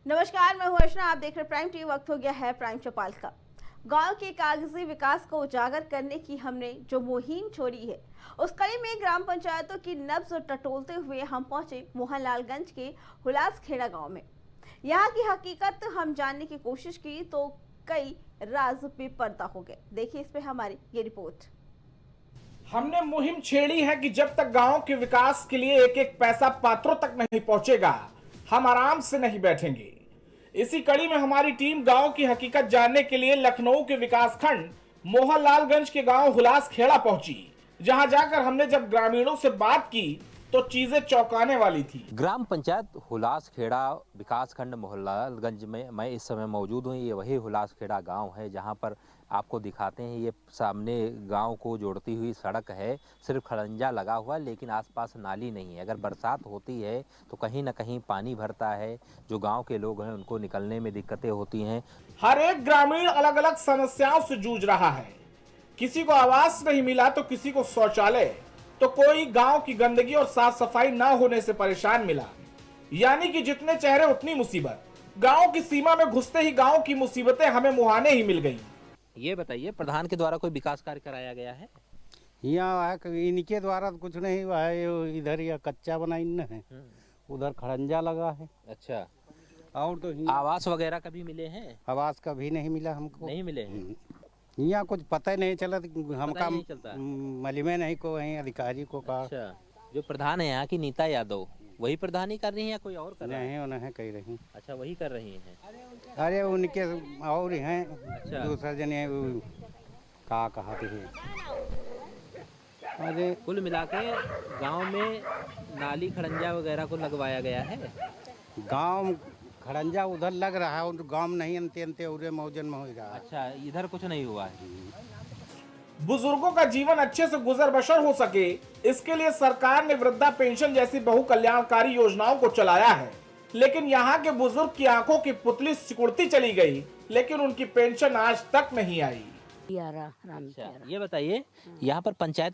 नमस्कार, मैं हूं अर्चना। आप देख रहे प्राइम टीवी। वक्त हो गया है प्राइम चौपाल का। गांव के कागजी विकास को उजागर करने की हमने जो मुहिम छोड़ी है, उस कड़ी में ग्राम पंचायतों की नब्ज टटोलते हुए हम पहुंचे मोहनलालगंज के हुलासखेड़ा गांव में। यहां की हकीकत हम जानने की कोशिश की तो कई राज बेपर्दा हो गए। देखिए इस पे हमारी ये रिपोर्ट। हमने मुहिम छेड़ी है कि जब तक गांव के विकास के लिए एक एक पैसा पात्रों तक नहीं पहुंचेगा, हम आराम से नहीं बैठेंगे। इसी कड़ी में हमारी टीम गांव की हकीकत जानने के लिए लखनऊ के विकासखंड मोहनलालगंज के गांव हुलासखेड़ा पहुंची, जहां जाकर हमने जब ग्रामीणों से बात की तो चीजें चौंकाने वाली थी। ग्राम पंचायत हुलासखेड़ा विकासखंड मोहनलालगंज में मैं इस समय मौजूद हूँ। ये वही हुलासखेड़ा गांव है जहां पर आपको दिखाते हैं, ये सामने गांव को जोड़ती हुई सड़क है। सिर्फ खड़ंजा लगा हुआ है, लेकिन आसपास नाली नहीं है। अगर बरसात होती है तो कहीं ना कहीं पानी भरता है। जो गांव के लोग हैं उनको निकलने में दिक्कतें होती हैं। हर एक ग्रामीण अलग अलग समस्याओं से जूझ रहा है। किसी को आवास नहीं मिला तो किसी को शौचालय, तो कोई गांव की गंदगी और साफ सफाई ना होने से परेशान मिला। यानी कि जितने चेहरे उतनी मुसीबत। गांव की सीमा में घुसते ही गांव की मुसीबतें हमें मुहाने ही मिल गईं। ये बताइए, प्रधान के द्वारा कोई विकास कार्य कराया गया है? यहाँ इनके द्वारा तो कुछ नहीं हुआ है। ये इधर या कच्चा बना इन है, उधर खड़ंजा लगा है। अच्छा, और तो आवास वगैरह कभी मिले हैं? आवास कभी नहीं मिला हमको। नहीं मिले हैं। यहाँ कुछ पता ही नहीं चला, हमका नहीं चलता। मलिमे नहीं को वहीं अधिकारी को कहा। अच्छा, जो प्रधान है यहाँ की नीता यादव, वही प्रधान ही कर रही हैं या कोई और कर रहा है? नहीं उन्हें कह रही। अच्छा, वही कर रही हैं। अरे उनके और हैं। अच्छा। दूसरा जने का कहते हैं। अरे कुल मिला के गाँव में नाली खड़ंजा वगैरह को लगवाया गया है। गांव खड़ंजा उधर लग रहा है और गांव में नहीं अंते अंते उरे मौजन में हो रहा है। अच्छा, इधर कुछ नहीं हुआ है। बुजुर्गों का जीवन अच्छे से गुजर बसर हो सके, इसके लिए सरकार ने वृद्धा पेंशन जैसी बहु कल्याणकारी योजनाओं को चलाया है। लेकिन यहाँ के बुजुर्ग की आंखों की पुतली सिकुड़ती चली गई, लेकिन उनकी पेंशन आज तक नहीं आई। अच्छा, ये बताइए, यहाँ पर पंचायत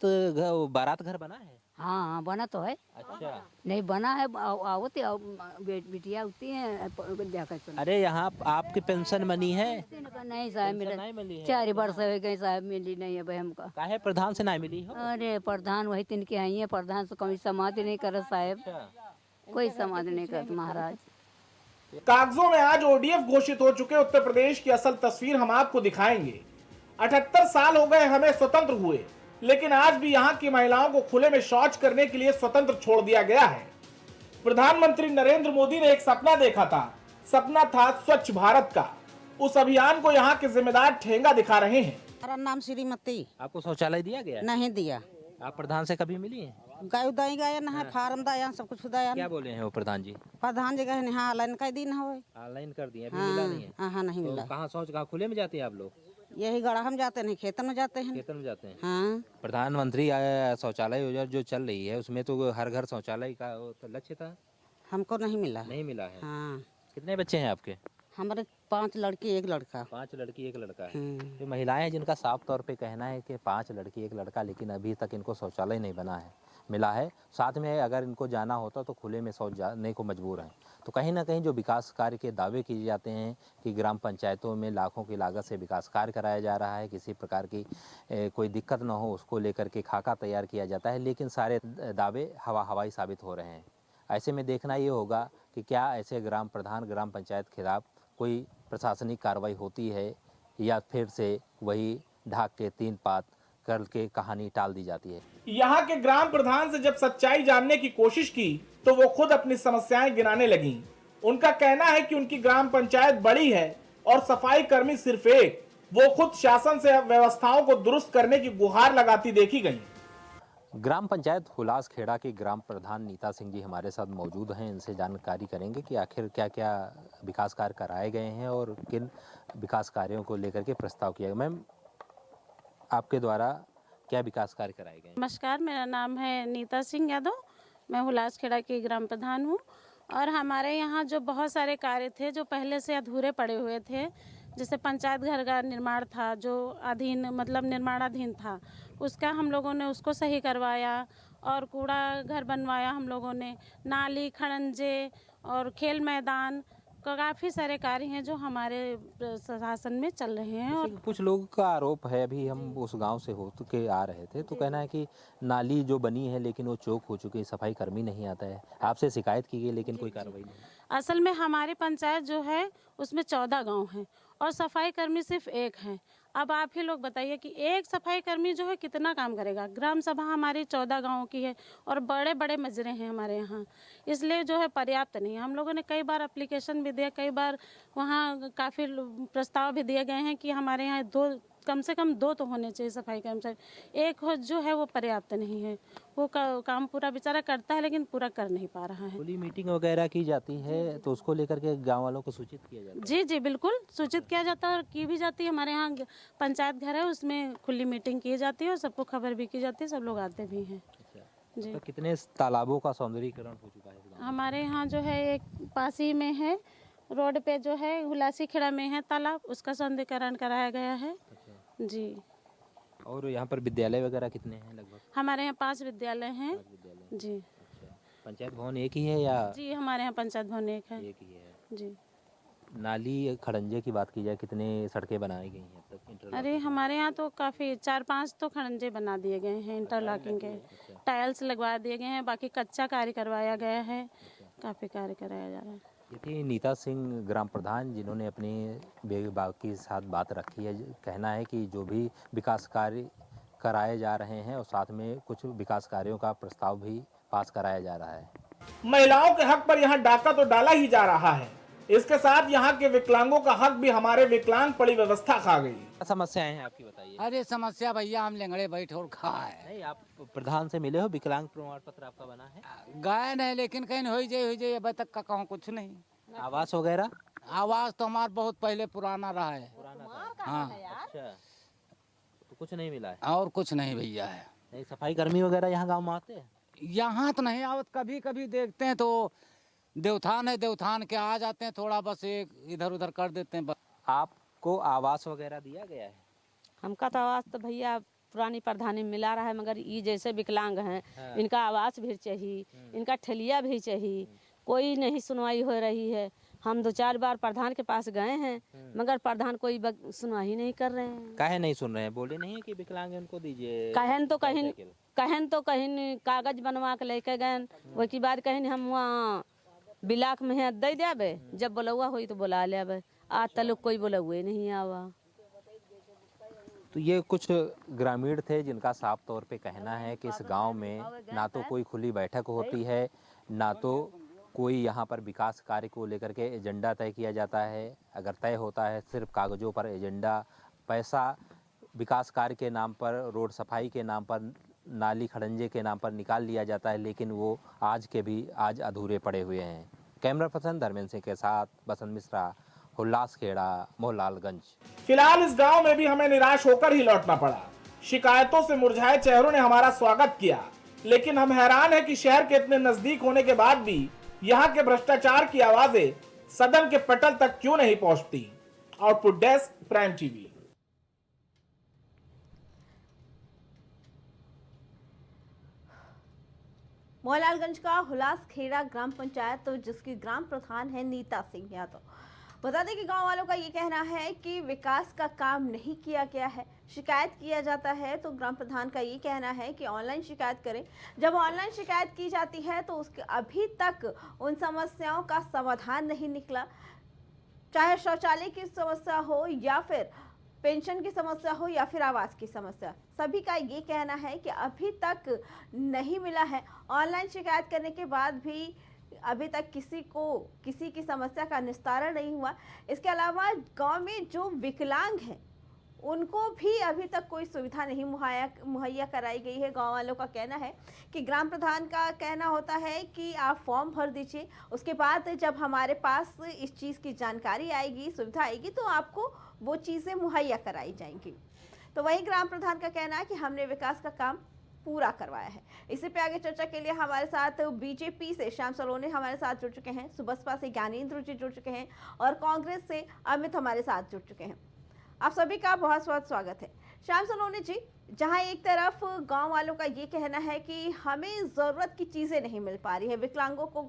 बारात घर बना है? हाँ बना तो है। अच्छा, नहीं बना है, आवती बिटिया होती है। अरे यहाँ आपकी पेंशन बनी है? नहीं साहब पेंशन नहीं मिला, मिली है। 4 वर्ष हो गए साहब, मिली नहीं है भाई हमका। काहे प्रधान से नहीं मिली हो? अरे प्रधान वही तीन के आई है, प्रधान से कभी समाधि नहीं कर साहब, अच्छा, कोई समाधि नहीं कर महाराज। कागजों में आज ओडीएफ घोषित हो चुके उत्तर प्रदेश की असल तस्वीर हम आपको दिखाएंगे। 78 साल हो गए हमें स्वतंत्र हुए, लेकिन आज भी यहाँ की महिलाओं को खुले में शौच करने के लिए स्वतंत्र छोड़ दिया गया है। प्रधानमंत्री नरेंद्र मोदी ने एक सपना देखा था। सपना था स्वच्छ भारत का। उस अभियान को यहाँ के जिम्मेदार ठेंगा दिखा रहे हैं। मेरा नाम श्रीमती। आपको शौचालय दिया गया? नहीं दिया। आप प्रधान से कभी मिली हैं? गाय उदाई गया ना है, फार्म दाया सब कुछ उदाया। क्या बोले हैं वो प्रधान जी? प्रधान जी कहे हाँ ऑनलाइन कर दी ना हो। ऑनलाइन कर दिए, अभी मिला नहीं है? हाँ नहीं तो मिला। कहाँ शौच, कहाँ खुले में जाते हैं आप लोग? यही गड़ा हम जाते नहीं, खेतन में जाते हैं। खेतन में जाते हैं। हाँ प्रधानमंत्री शौचालय योजना जो चल रही है, उसमें तो हर घर शौचालय का तो लक्ष्य था। हमको नहीं मिला। नहीं मिला है? हाँ कितने बच्चे हैं आपके? हमारे 5 लड़की 1 लड़का। 5 लड़की 1 लड़का है। जो महिलाएं हैं जिनका साफ तौर पे कहना है कि 5 लड़की 1 लड़का, लेकिन अभी तक इनको शौचालय नहीं बना है, मिला है। साथ में अगर इनको जाना होता तो खुले में शौच जाने को मजबूर हैं। तो कहीं ना कहीं जो विकास कार्य के दावे किए जाते हैं कि ग्राम पंचायतों में लाखों की लागत से विकास कार्य कराया जा रहा है, किसी प्रकार की कोई दिक्कत ना हो उसको लेकर के खाका तैयार किया जाता है, लेकिन सारे दावे हवाई साबित हो रहे हैं। ऐसे में देखना ये होगा कि क्या ऐसे ग्राम प्रधान ग्राम पंचायत के खिलाफ कोई प्रशासनिक कार्रवाई होती है या फिर से वही ढाक के 3 पात करके कहानी टाल दी जाती है। यहाँ के ग्राम प्रधान से जब सच्चाई जानने की कोशिश की तो वो खुद अपनी समस्याएं गिनाने लगी। उनका कहना है कि उनकी ग्राम पंचायत बड़ी है और सफाई कर्मी सिर्फ एक। वो खुद शासन से व्यवस्थाओं को दुरुस्त करने की गुहार लगाती देखी गई। ग्राम पंचायत हुलासखेड़ा के ग्राम प्रधान नीता सिंह जी हमारे साथ मौजूद हैं। इनसे जानकारी करेंगे कि आखिर क्या क्या विकास कार्य कराए गए हैं और किन विकास कार्यों को लेकर के प्रस्ताव किया गया। मैम, आपके द्वारा क्या विकास कार्य कराए गए? नमस्कार, मेरा नाम है नीता सिंह यादव। मैं हुलासखेड़ा की ग्राम प्रधान हूँ और हमारे यहाँ जो बहुत सारे कार्य थे जो पहले से अधूरे पड़े हुए थे, जैसे पंचायत घर का निर्माण था जो निर्माणाधीन था, उसका हम लोगों ने उसको सही करवाया और कूड़ा घर बनवाया हम लोगों ने, नाली खड़ंजे और खेल मैदान काफ़ी सारे कार्य हैं जो हमारे शासन में चल रहे हैं। और जैसे कि कुछ लोगों का आरोप है, अभी हम उस गांव से हो के आ रहे थे तो कहना है कि नाली जो बनी है लेकिन वो चौक हो चुकी है, सफाई कर्मी नहीं आता है। आपसे शिकायत की गई लेकिन कोई कार्रवाई नहीं। असल में हमारी पंचायत जो है उसमें 14 गांव हैं और सफाई कर्मी सिर्फ एक हैं। अब आप ही लोग बताइए कि एक सफाई कर्मी जो है कितना काम करेगा। ग्राम सभा हमारी 14 गांवों की है और बड़े बड़े मजरे हैं हमारे यहाँ, इसलिए जो है पर्याप्त नहीं है। हम लोगों ने कई बार एप्लीकेशन भी दिया, कई बार वहाँ काफ़ी प्रस्ताव भी दिए गए हैं कि हमारे यहाँ कम से कम 2 तो होने चाहिए सफाई कर्मचारी। एक जो है वो पर्याप्त नहीं है। वो काम पूरा बेचारा करता है लेकिन पूरा कर नहीं पा रहा है। खुली मीटिंग वगैरह की जाती है तो उसको लेकर के गांव वालों को सूचित किया जाता है। जी जी बिल्कुल सूचित किया जाता है और की भी जाती है। हमारे यहाँ पंचायत घर है, उसमें खुली मीटिंग की जाती है और सबको खबर भी की जाती है, सब लोग आते भी हैं। जी तो कितने तालाबों का सौंदर्यीकरण हो चुका है इस गांव में? हमारे यहाँ जो है एक पास ही में है, रोड पे जो है हुलासी खेड़ा में है तालाब, उसका सौंदर्यीकरण कराया गया है। जी। और यहाँ पर विद्यालय वगैरह कितने हैं लगभग? हमारे यहाँ 5 विद्यालय हैं। विद्यालय। जी अच्छा, पंचायत भवन एक ही है या? जी हमारे यहाँ पंचायत भवन एक है। एक ही है। जी। नाली खड़ंजे की बात की जाए, कितने सड़कें बनाई गई हैं अब तक? अरे हमारे यहाँ तो काफ़ी 4-5 तो खड़ंजे बना दिए गए हैं, इंटरलॉकिंग के टाइल्स लगवा दिए गए हैं, बाकी कच्चा कार्य करवाया गया है, काफ़ी कार्य कराया जा रहा है। ये थी नीता सिंह ग्राम प्रधान, जिन्होंने अपने बेबाक के साथ बात रखी है। कहना है कि जो भी विकास कार्य कराए जा रहे हैं और साथ में कुछ विकास कार्यों का प्रस्ताव भी पास कराया जा रहा है। महिलाओं के हक पर यहाँ डाका तो डाला ही जा रहा है, इसके साथ यहाँ के विकलांगों का हक भी हमारे विकलांग पड़ी व्यवस्था खा गई। क्या समस्याएं हैं आपकी, बताइए। अरे समस्या भैया हम लेंगड़े बैठ और खाए नहीं, आप प्रधान से मिले हो, विकलांग प्रमाण पत्र आपका बना है? गए नहीं, लेकिन कहीं हो जाए अभी तक का कहूँ कुछ नहीं। आवास वगैरह? आवाज तो हमारा बहुत पहले पुराना रहा है। हाँ अच्छा, तो कुछ नहीं मिला है? और कुछ नहीं भैया है। नहीं, सफाई कर्मी वगैरह यहाँ गांव में आते हैं? यहाँ तो नहीं आवत, कभी कभी देखते हैं तो देवथान है, देवथान के आ जाते हैं, थोड़ा बस एक इधर उधर कर देते हैं बस। आपको आवास वगैरह दिया गया है? हमका तो आवास तो भैया पुरानी प्रधानी में मिला रहा है, मगर ये जैसे विकलांग हैं इनका आवास भी चाहिए, इनका ठेलिया भी चाहिए, कोई नहीं सुनवाई हो रही है। हम 2-4 बार प्रधान के पास गए हैं मगर प्रधान कोई सुनवाई नहीं कर रहे हैं। काहे नहीं सुन रहे हैं? बोले नहीं है कि विकलांग है उनको दीजिए? कहन तो कहीं कागज बनवा के लेके गए, वो की बात कहीं हम वहाँ बिलाक में है दे देवे, जब बोलौआ हुई तो बुला लेवे। आज तक कोई बोलौए नहीं आवा। तो ये कुछ ग्रामीण थे जिनका साफ तौर पे कहना है कि इस गांव में ना तो कोई खुली बैठक होती है, ना तो कोई यहाँ पर विकास कार्य को लेकर के एजेंडा तय किया जाता है। अगर तय होता है सिर्फ कागज़ों पर एजेंडा, पैसा विकास कार्य के नाम पर, रोड सफाई के नाम पर, नाली खड़ंजे के नाम पर निकाल लिया जाता है, लेकिन वो आज अधूरे पड़े हुए हैं। कैमरा पर्सन धर्मेंद्र सिंह के साथ बसंत मिश्रा, हुल्लासखेड़ा, मोहनलालगंज। फिलहाल इस गांव में भी हमें निराश होकर ही लौटना पड़ा। शिकायतों से मुरझाए चेहरों ने हमारा स्वागत किया, लेकिन हम हैरान हैं कि शहर के इतने नजदीक होने के बाद भी यहाँ के भ्रष्टाचार की आवाजें सदन के पटल तक क्यों नहीं पहुंचती। Output desk, prime TV. Mohanlalganj का हुलासखेड़ा ग्राम पंचायत, तो जिसकी ग्राम प्रधान है नीता सिंह यादव। बता दें कि गांव वालों का ये कहना है कि विकास का काम नहीं किया गया है। शिकायत किया जाता है तो ग्राम प्रधान का ये कहना है कि ऑनलाइन शिकायत करें। जब ऑनलाइन शिकायत की जाती है तो उसके अभी तक उन समस्याओं का समाधान नहीं निकला, चाहे शौचालय की समस्या हो या फिर पेंशन की समस्या हो या फिर आवास की समस्या। सभी का ये कहना है कि अभी तक नहीं मिला है। ऑनलाइन शिकायत करने के बाद भी अभी तक किसी की समस्या का निस्तारण नहीं हुआ। इसके अलावा गांव में जो विकलांग हैं उनको भी अभी तक कोई सुविधा नहीं मुहैया कराई गई है। गांव वालों का कहना है कि ग्राम प्रधान का कहना होता है कि आप फॉर्म भर दीजिए, उसके बाद जब हमारे पास इस चीज़ की जानकारी आएगी, सुविधा आएगी, तो आपको वो चीज़ें मुहैया कराई जाएंगी। तो वहीं ग्राम प्रधान का कहना है कि हमने विकास का काम पूरा करवाया है। इसी पे आगे चर्चा के लिए हमारे साथ बीजेपी से श्याम सलोनी हमारे साथ जुड़ चुके हैं, सुबसपा से ज्ञानेंद्र जी जुड़ चुके हैं और कांग्रेस से अमित हमारे साथ जुड़ चुके हैं। आप सभी का बहुत बहुत स्वागत है। श्याम सोनोने जी, जहां एक तरफ गांव वालों का ये कहना है कि हमें ज़रूरत की चीज़ें नहीं मिल पा रही है, विकलांगों को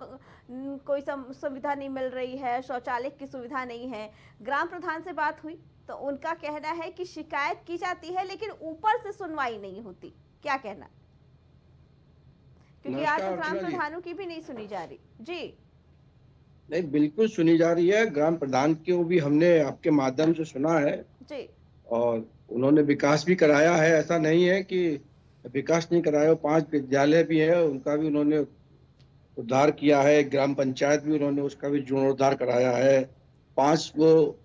कोई सुविधा नहीं मिल रही है, शौचालय की सुविधा नहीं है। ग्राम प्रधान से बात हुई तो उनका कहना है कि शिकायत की जाती है लेकिन ऊपर से सुनवाई नहीं होती। क्या कहना? क्योंकि आज तो ग्राम प्रधानों की भी नहीं सुनी जा रही। जी नहीं, बिल्कुल सुनी जा रही है। ग्राम प्रधान को भी हमने आपके माध्यम से सुना है जी और उन्होंने विकास भी कराया है। ऐसा नहीं है कि विकास नहीं कराया। 5 विद्यालय भी है, उनका भी उन्होंने उद्धार किया है। ग्राम पंचायत भी उन्होंने उसका भी जीर्णोद्धार कराया है। 5 वो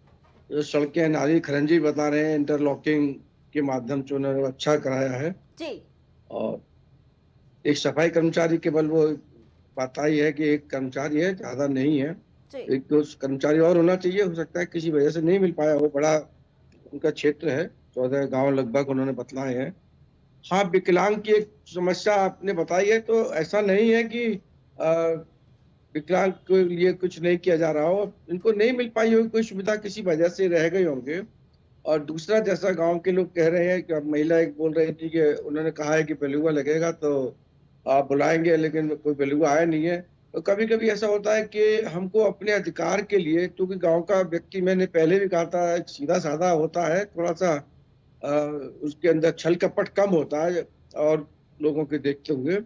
जो सड़कें नाली खरंजी बता रहे हैं, इंटरलॉकिंग के माध्यम से उन्होंने अच्छा कराया है। जी और एक सफाई कर्मचारी केवल वो पता ही है कि एक कर्मचारी है, ज्यादा नहीं है। जी एक दो कर्मचारी और होना चाहिए, हो सकता है किसी वजह से नहीं मिल पाया हो। बड़ा उनका क्षेत्र है, 14 गांव लगभग उन्होंने बतलाए हैं। हाँ, विकलांग की एक समस्या आपने बताई है, तो ऐसा नहीं है कि विकलांग के लिए कुछ नहीं किया जा रहा हो। इनको नहीं मिल पाई होगी कोई सुविधा, किसी वजह से रह गए होंगे। और दूसरा, जैसा गांव के लोग कह रहे हैं कि अब महिला एक बोल रही थी कि उन्होंने कहा है कि बेलुगा लगेगा तो आप बुलाएंगे, लेकिन कोई बेलुगा आया नहीं है। तो कभी कभी ऐसा होता है कि हमको अपने अधिकार के लिए, क्योंकि गांव का व्यक्ति, मैंने पहले भी कहा था, सीधा साधा होता है, थोड़ा सा उसके अंदर छल कपट कम होता है और लोगों के देखते हुए।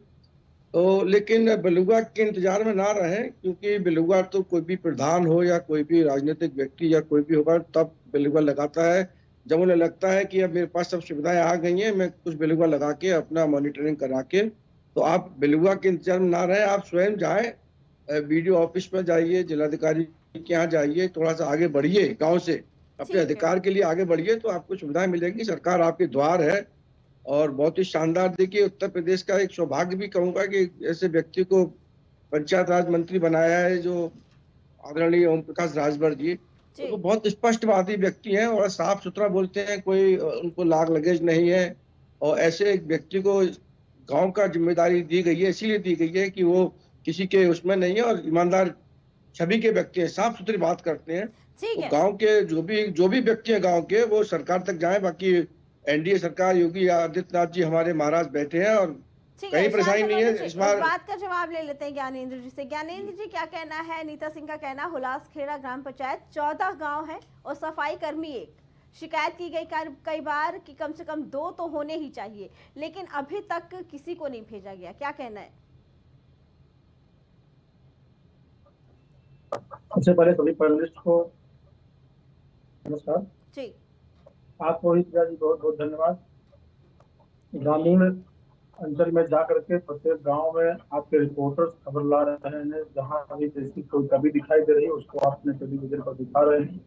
तो लेकिन बेलुगा के इंतजार में ना रहें, क्योंकि बेलुगा तो कोई भी प्रधान हो या कोई भी राजनीतिक व्यक्ति या कोई भी होगा तब बेलुगा लगाता है जब उन्हें लगता है कि अब मेरे पास सब सुविधाएं आ गई हैं, मैं कुछ बेलुगा लगा के अपना मॉनिटरिंग करा के। तो आप बेलुगा के इंतजार में ना रहें, आप स्वयं जाएं, बीडीओ ऑफिस में जाइए, जिलाधिकारी के यहाँ जाइए, थोड़ा सा आगे बढ़िए, गाँव से अपने अधिकार के लिए आगे बढ़िए, तो आपको सुविधाएं मिलेगी। सरकार आपके द्वार है और बहुत ही शानदार। देखिए, उत्तर प्रदेश का एक सौभाग्य भी कहूंगा कि ऐसे व्यक्ति को पंचायत राज मंत्री बनाया है, जो आदरणीय ओम प्रकाश राजभर जी। तो बहुत स्पष्टवादी व्यक्ति हैं और साफ सुथरा बोलते हैं, कोई उनको लाग लगेज नहीं है। और ऐसे एक व्यक्ति को गांव का जिम्मेदारी दी गई है, इसीलिए दी गई है कि वो किसी के उसमें नहीं है और ईमानदार छवि के व्यक्ति हैं, साफ सुथरी बात करते हैं। तो गांव के जो भी व्यक्ति हैं गांव के, वो सरकार तक जाएं। बाकी एनडीए सरकार, योगी आदित्यनाथ जी हमारे महाराज बैठे हैं और कहीं परेशानी नहीं है। इस बार बात का जवाब ले लेते हैं ज्ञानेंद्र जी से। ज्ञानेंद्र जी, क्या कहना है? नीता सिंह का कहना, हुलासखेड़ा ग्राम पंचायत 14 गांव है और सफाई कर्मी 1। शिकायत की गई कई बार कि कम से कम 2 तो होने ही चाहिए, लेकिन अभी तक किसी को नहीं भेजा गया। क्या कहना है? सबसे पहले सभी पैनलिस्ट को नमस्कार जी। आपको रोहित जी बहुत बहुत धन्यवाद। ग्रामीण अंचल में जा करके प्रत्येक गांव में आपके रिपोर्टर्स खबर ला रहे हैं, जहां अभी जैसी कोई कभी दिखाई दे रही है उसको आपने टेलीविजन पर दिखा रहे हैं।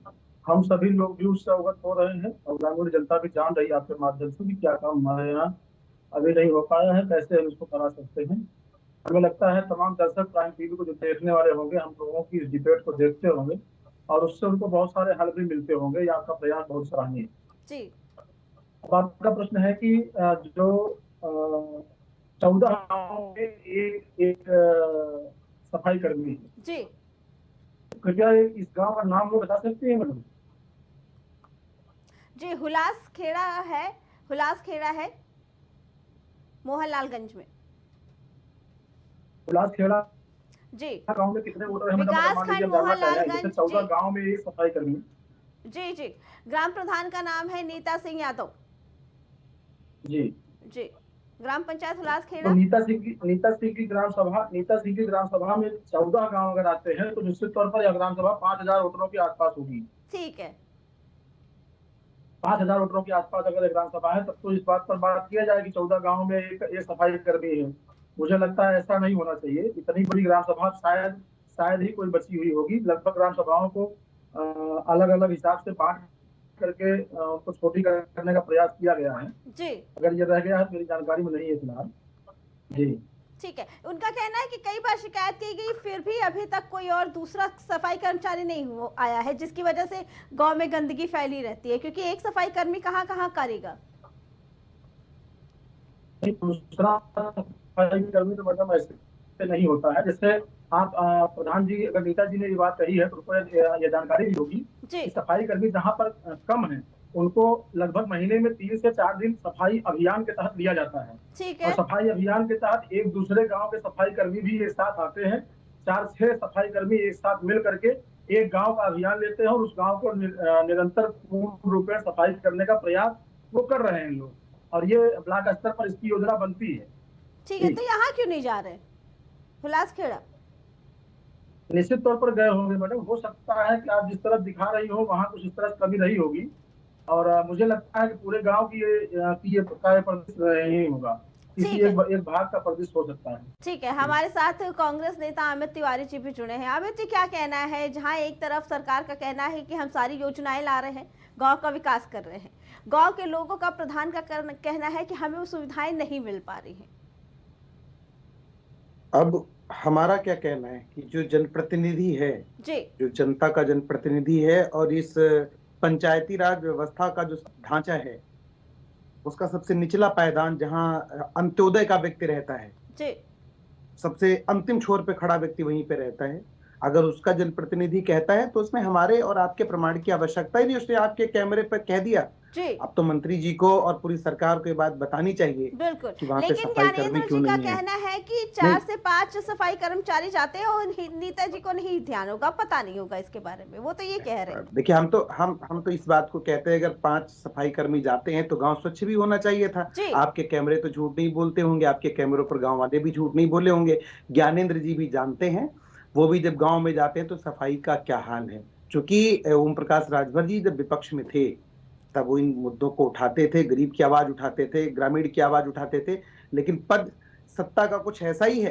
हम सभी लोग भी उससे अवगत हो रहे हैं और ग्रामीण जनता भी जान रही है आपके माध्यम से कि क्या काम हमारे यहाँ अभी नहीं हो पाया है, कैसे हम इसको करा सकते हैं। हमें लगता है तमाम दर्शक प्राइम टीवी को जो देखने वाले होंगे, हम लोगों की इस डिबेट को देखते होंगे और उससे उनको बहुत सारे हल भी मिलते होंगे। ये आपका प्रयास बहुत सराहनीय है जी। अब आपका प्रश्न है कि जो 14 गाँव में एक सफाई कर्मी है जी, कृपया इस गांव का नाम वो बता सकते हैं मैडम? जी, हुलासखेड़ा है मोहनलालगंज में। हुलासखेड़ा जी, गांव में कितने वोटर हैं? विकासखंड मोहनलालगंज। चौदह गांव में एक सफाई कर्मी। जी जी, ग्राम प्रधान का नाम है नीता सिंह यादव। जी जी, ग्राम पंचायत हुलासखेड़ा। तो नीता सिंह की ग्राम सभा में 14 गांव अगर आते हैं तो निश्चित तौर पर यह ग्राम सभा 5000 वोटरों के आसपास होगी। ठीक है, 5000 वोटरों के आसपास अगर एक ग्राम सभा है, तब तो इस बात पर बात किया जाए कि 14 गांव में एक सफाई कर्मी है। मुझे लगता है ऐसा नहीं होना चाहिए। इतनी बड़ी ग्राम सभा शायद ही कोई बची हुई होगी। लगभग ग्राम सभाओं को अलग अलग हिसाब से बांट करके उनको छोटी करने का प्रयास किया गया है जी। अगर ये रह गया है, मेरी जानकारी में नहीं है फिलहाल। जी ठीक है, उनका कहना है कि कई बार शिकायत की गई, फिर भी अभी तक कोई और दूसरा सफाई कर्मचारी नहीं आया है, जिसकी वजह से गांव में गंदगी फैली रहती है, क्योंकि एक सफाई कर्मी कहाँ कहाँ करेगा। दूसरा सफाई कर्मी तो मैडम ऐसे नहीं होता है। जैसे आप प्रधान जी, अगर नीता जी ने ये बात कही है तो उनको ये जानकारी भी होगी कि सफाई कर्मी जहाँ पर कम है उनको लगभग महीने में 3 से 4 दिन सफाई अभियान के तहत दिया जाता है। ठीक और है। सफाई अभियान के तहत एक दूसरे गांव के सफाई कर्मी भी एक साथ आते हैं। 4-6 सफाई कर्मी एक साथ मिल करके एक गांव का अभियान लेते हैं और उस गांव को निरंतर पूर्ण रूप में सफाई करने का प्रयास वो कर रहे हैं लोग, और ये ब्लॉक स्तर पर इसकी योजना बनती है। ठीक है, तो यहाँ क्यों नहीं जा रहे हुलासखेड़ा? निश्चित तौर पर गए होंगे मैडम, हो सकता है कि आप जिस तरह दिखा रही हो वहाँ कुछ इस तरह कमी रही होगी, और मुझे लगता है कि पूरे गांव की ये प्रदेश नहीं होगा, किसी ठीक है। एक भाग का प्रदेश हो सकता है। ठीक है, हमारे साथ कांग्रेस नेता अमित तिवारी जी भी जुड़े हैं। अमित जी, क्या कहना है? जहां एक तरफ सरकार का कहना है कि हम सारी योजनाएं ला रहे हैं, गांव का विकास कर रहे हैं, गांव के लोगों का प्रधान का कहना है कि हमें वो सुविधाएं नहीं मिल पा रही हैं। अब हमारा क्या कहना है कि जो जनप्रतिनिधि है जी, जो जनता का जनप्रतिनिधि है, और इस पंचायती राज व्यवस्था का जो ढांचा है उसका सबसे निचला पायदान जहां अंत्योदय का व्यक्ति रहता है, जी, सबसे अंतिम छोर पे खड़ा व्यक्ति वहीं पे रहता है, अगर उसका जनप्रतिनिधि कहता है तो उसमें हमारे और आपके प्रमाण की आवश्यकता ही नहीं। उसने आपके कैमरे पर कह दिया, जी, अब तो मंत्री जी को और पूरी सरकार को ये बात बतानी चाहिए बिल्कुल। कि वहाँ पे लेकिन सफाई कर्मी ज्ञानेंद्र क्यों जी का नहीं है। कहना है कि 4 से 5 सफाई कर्मचारी जाते हैं और नीता जी को नहीं ध्यान होगा, पता नहीं होगा इसके बारे में, वो तो ये कह रहे हैं। देखिए, हम तो इस बात को कहते हैं, अगर 5 सफाई कर्मी जाते हैं तो गांव स्वच्छ भी होना चाहिए था। जी। आपके कैमरे तो झूठ नहीं बोलते होंगे, आपके कैमरों पर गांव वाले भी झूठ नहीं बोले होंगे, ज्ञानेंद्र जी भी जानते हैं, वो भी जब गांव में जाते हैं तो सफाई का क्या हाल है। क्योंकि ओम प्रकाश राजभर जी जब विपक्ष में थे तब वो इन मुद्दों को उठाते थे, गरीब की आवाज उठाते थे, ग्रामीण की आवाज उठाते थे, लेकिन पद सत्ता का कुछ ऐसा ही है